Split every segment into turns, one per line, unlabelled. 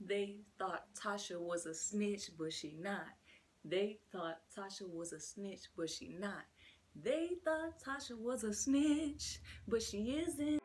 They thought Tasha was a snitch, but she not. They thought Tasha was a snitch, but she not. They thought Tasha was a snitch, but she isn't.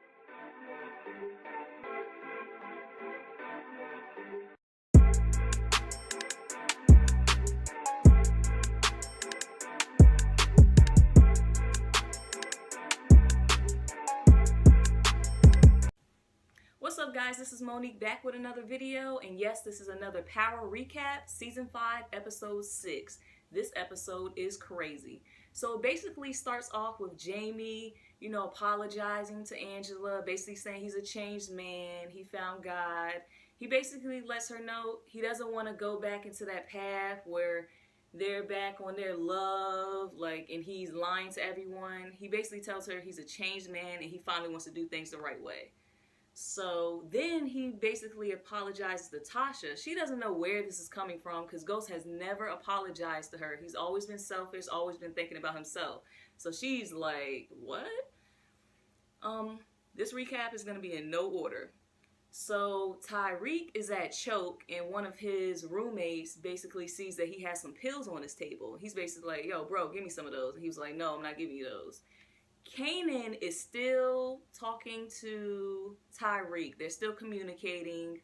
What's up, guys? This is Monique back with another video, and yes, this is another Power Recap, Season 5, Episode 6. This episode is crazy. So it basically starts off with Jamie, apologizing to Angela, basically saying he's a changed man, he found God. He basically lets her know he doesn't want to go back into that path where they're back on their love, and he's lying to everyone. He basically tells her he's a changed man and he finally wants to do things the right way. So then he basically apologizes to Tasha. She doesn't know where this is coming from because Ghost has never apologized to her. He's always been selfish, always been thinking about himself. So she's like, what? This recap is going to be in no order. So Tyreek is at Choke, and one of his roommates basically sees that he has some pills on his table. He's basically like, yo, bro, give me some of those. And he was like, no, I'm not giving you those. Kanan is still talking to Tyreek. They're still communicating.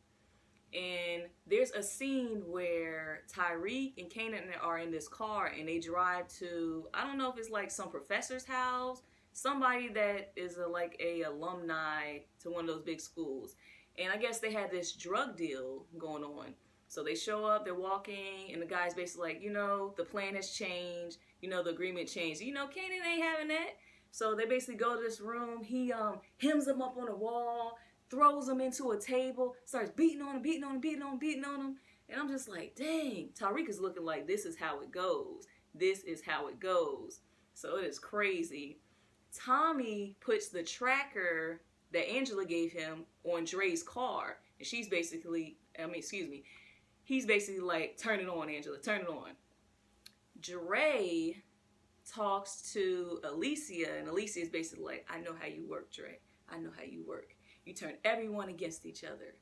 And there's a scene where Tyreek and Kanan are in this car and they drive to, I don't know if it's like some professor's house, somebody that is a alumni to one of those big schools. And I guess they had this drug deal going on. So they show up, they're walking, and the guy's basically like, the plan has changed, the agreement changed. Kanan ain't having that. So they basically go to this room. He hems him up on a wall, throws him into a table, starts beating on him. And I'm just like, dang, Tyreek is looking like this is how it goes. This is how it goes. So it is crazy. Tommy puts the tracker that Angela gave him on Dre's car. And he's basically like, turn it on, Angela, turn it on. Dre talks to Alicia, and Alicia is basically like, I know how you work, Dre. I know how you work. You turn everyone against each other.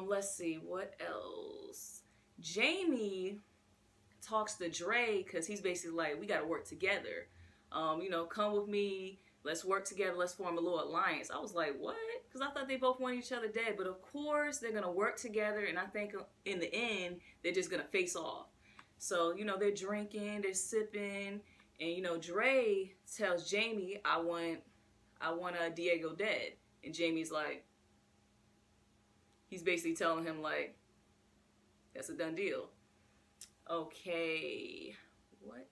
Let's see, what else? Jamie talks to Dre because he's basically like, we got to work together. Come with me. Let's work together. Let's form a little alliance. I was like, what? Because I thought they both wanted each other dead. But of course, they're going to work together, and I think in the end, they're just going to face off. So, they're drinking, they're sipping. And Dre tells Jamie, I want Diego dead. And Jamie's like, he's basically telling him like, that's a done deal. Okay, what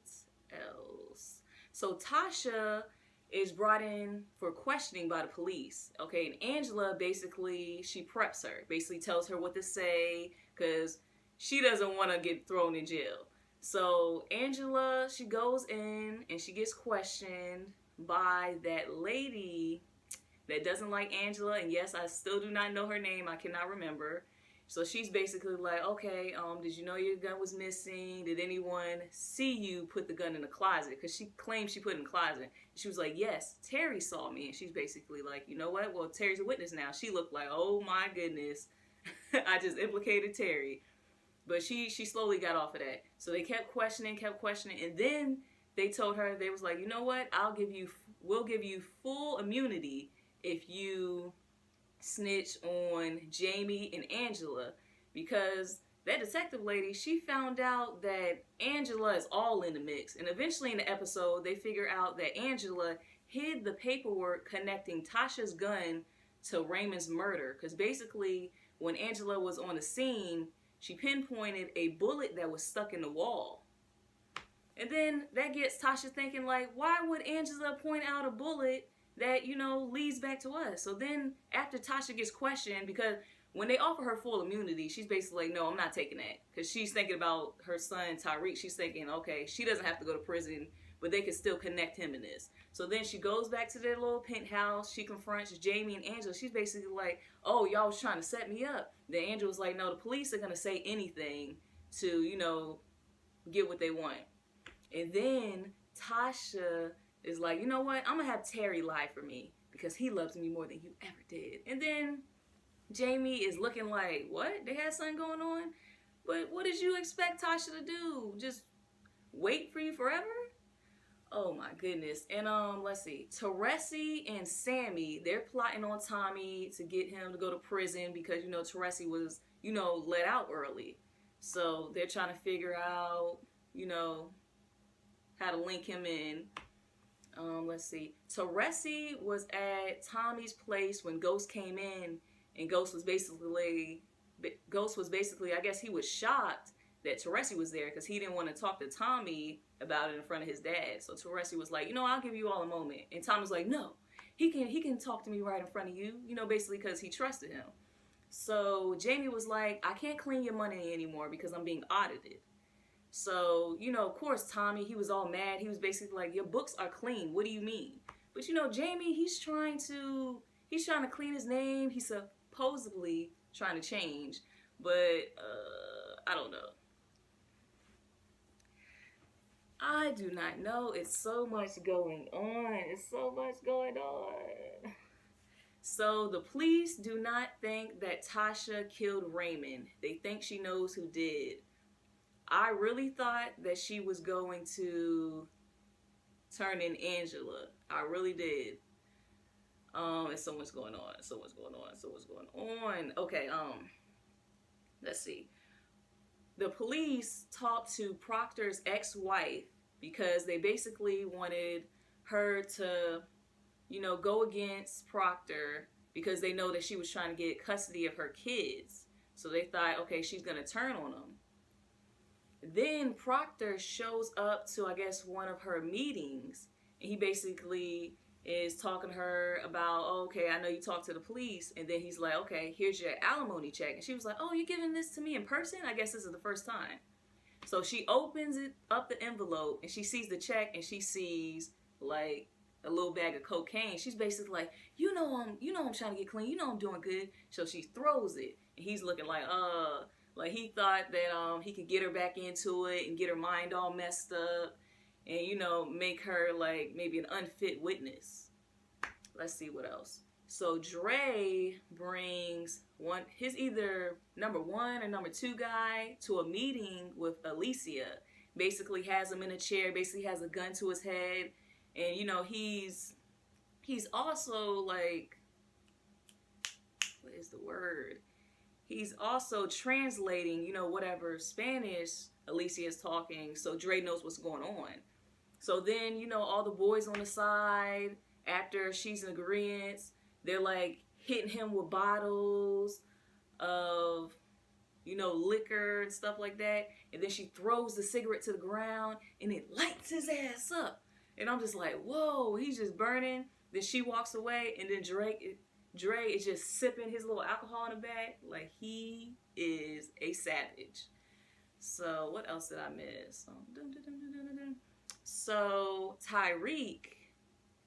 else? So Tasha is brought in for questioning by the police. Okay, and Angela basically, she preps her, basically tells her what to say because she doesn't want to get thrown in jail. So Angela, she goes in and she gets questioned by that lady that doesn't like Angela. And yes, I still do not know her name. I cannot remember. So she's basically like, okay, did you know your gun was missing? Did anyone see you put the gun in the closet? Because she claimed she put it in the closet. She was like, yes, Terry saw me. And she's basically like, you know what? Well, Terry's a witness now. She looked like, oh my goodness, I just implicated Terry. But she slowly got off of that. So they kept questioning, and then they told her, they was like, you know what? We'll give you full immunity if you snitch on Jamie and Angela, because that detective lady, she found out that Angela is all in the mix. And eventually in the episode, they figure out that Angela hid the paperwork connecting Tasha's gun to Raymond's murder. Because basically, when Angela was on the scene, she pinpointed a bullet that was stuck in the wall. And then that gets Tasha thinking, like, why would Angela point out a bullet that, leads back to us? So then after Tasha gets questioned, because when they offer her full immunity, she's basically like, no, I'm not taking that. Because she's thinking about her son, Tyreek. She's thinking, okay, she doesn't have to go to prison, but they can still connect him in this. So then she goes back to their little penthouse. She confronts Jamie and Angela. She's basically like, oh, y'all was trying to set me up. Then Angela's like, no, the police are going to say anything to, get what they want. And then Tasha is like, you know what? I'm going to have Terry lie for me because he loves me more than you ever did. And then Jamie is looking like, what? They had something going on? But what did you expect Tasha to do? Just wait for you forever? Oh my goodness. And let's see. Teresi and Sammy, they're plotting on Tommy to get him to go to prison because, Teresi was, let out early. So they're trying to figure out, how to link him in. Let's see. Teresi was at Tommy's place when Ghost came in, and Ghost was basically, I guess he was shocked that Teresi was there because he didn't want to talk to Tommy about it in front of his dad. So Teresi was like, I'll give you all a moment. And Tommy was like, no, he can talk to me right in front of you, basically because he trusted him. So Jamie was like, I can't clean your money anymore because I'm being audited. So, of course, Tommy, he was all mad. He was basically like, your books are clean. What do you mean? But, Jamie, he's trying to clean his name. He's supposedly trying to change. But, I don't know. I do not know. It's so much going on. It's so much going on. So the police do not think that Tasha killed Raymond. They think she knows who did. I really thought that she was going to turn in Angela. I really did. And so much going on. Okay, let's see. The police talked to Proctor's ex-wife because they basically wanted her to, go against Proctor because they know that she was trying to get custody of her kids. So they thought, okay, she's going to turn on them. Then Proctor shows up to, I guess, one of her meetings, and he basically is talking to her about, oh, okay, I know you talked to the police, and then he's like, okay, here's your alimony check. And she was like, oh, you giving this to me in person? I guess this is the first time. So she opens it up, the envelope, and she sees the check, and she sees like a little bag of cocaine. She's basically like, I'm trying to get clean, I'm doing good. So she throws it, and he's looking like he thought that he could get her back into it and get her mind all messed up and, make her like maybe an unfit witness. Let's see what else. So Dre brings his either number 1 or number 2 guy to a meeting with Alicia. Basically has him in a chair, basically has a gun to his head. And, he's also like, what is the word? He's also translating, whatever Spanish Alicia is talking, so Dre knows what's going on. So then, all the boys on the side, after she's in agreement, they're like hitting him with bottles of, liquor and stuff like that. And then she throws the cigarette to the ground and it lights his ass up. And I'm just like, whoa, he's just burning. Then she walks away, and then Dre is just sipping his little alcohol in the back. Like, he is a savage. So, what else did I miss? So, Tyreek,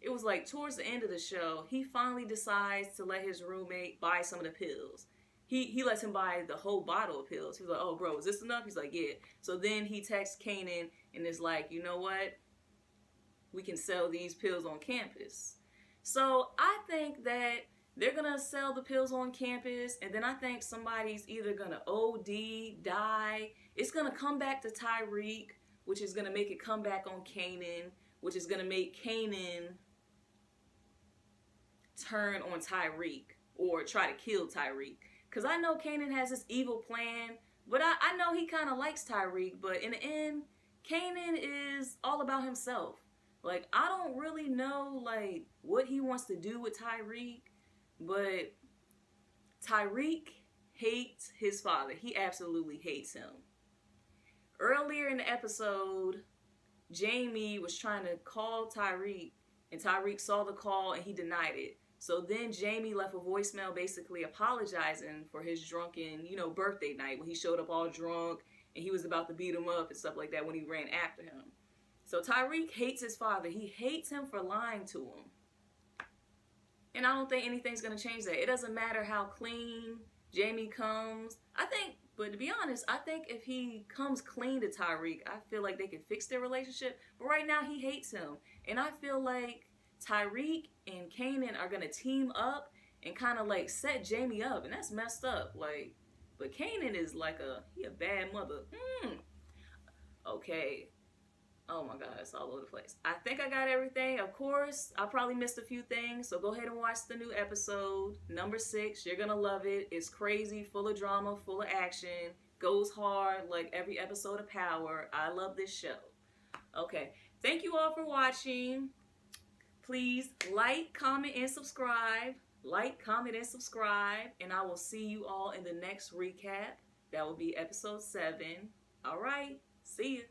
it was like towards the end of the show, he finally decides to let his roommate buy some of the pills. He lets him buy the whole bottle of pills. He's like, oh, bro, is this enough? He's like, yeah. So then he texts Kanan and is like, you know what? We can sell these pills on campus. So, I think that they're going to sell the pills on campus, and then I think somebody's either going to OD, die. It's going to come back to Tyreek, which is going to make it come back on Kanan, which is going to make Kanan turn on Tyreek or try to kill Tyreek. Because I know Kanan has this evil plan, but I know he kind of likes Tyreek, but in the end, Kanan is all about himself. Like, I don't really know, like, what he wants to do with Tyreek. But Tyreek hates his father. He absolutely hates him. Earlier in the episode, Jamie was trying to call Tyreek, and Tyreek saw the call and he denied it. So then Jamie left a voicemail basically apologizing for his drunken, birthday night when he showed up all drunk and he was about to beat him up and stuff like that when he ran after him. So Tyreek hates his father. He hates him for lying to him. And I don't think anything's going to change that. It doesn't matter how clean Jamie comes. But to be honest, I think if he comes clean to Tyreek, I feel like they can fix their relationship. But right now, he hates him. And I feel like Tyreek and Kanan are going to team up and kind of like set Jamie up, and that's messed up. Like, but Kanan is like he a bad mother. Okay. Oh my God, it's all over the place. I think I got everything. Of course, I probably missed a few things, so go ahead and watch the new episode, number 6. You're gonna love it. It's crazy, full of drama, full of action, goes hard like every episode of Power. I love this show. Okay, thank you all for watching. Please like, comment, and subscribe. Like, comment, and subscribe, and I will see you all in the next recap. That will be episode 7. All right, see you.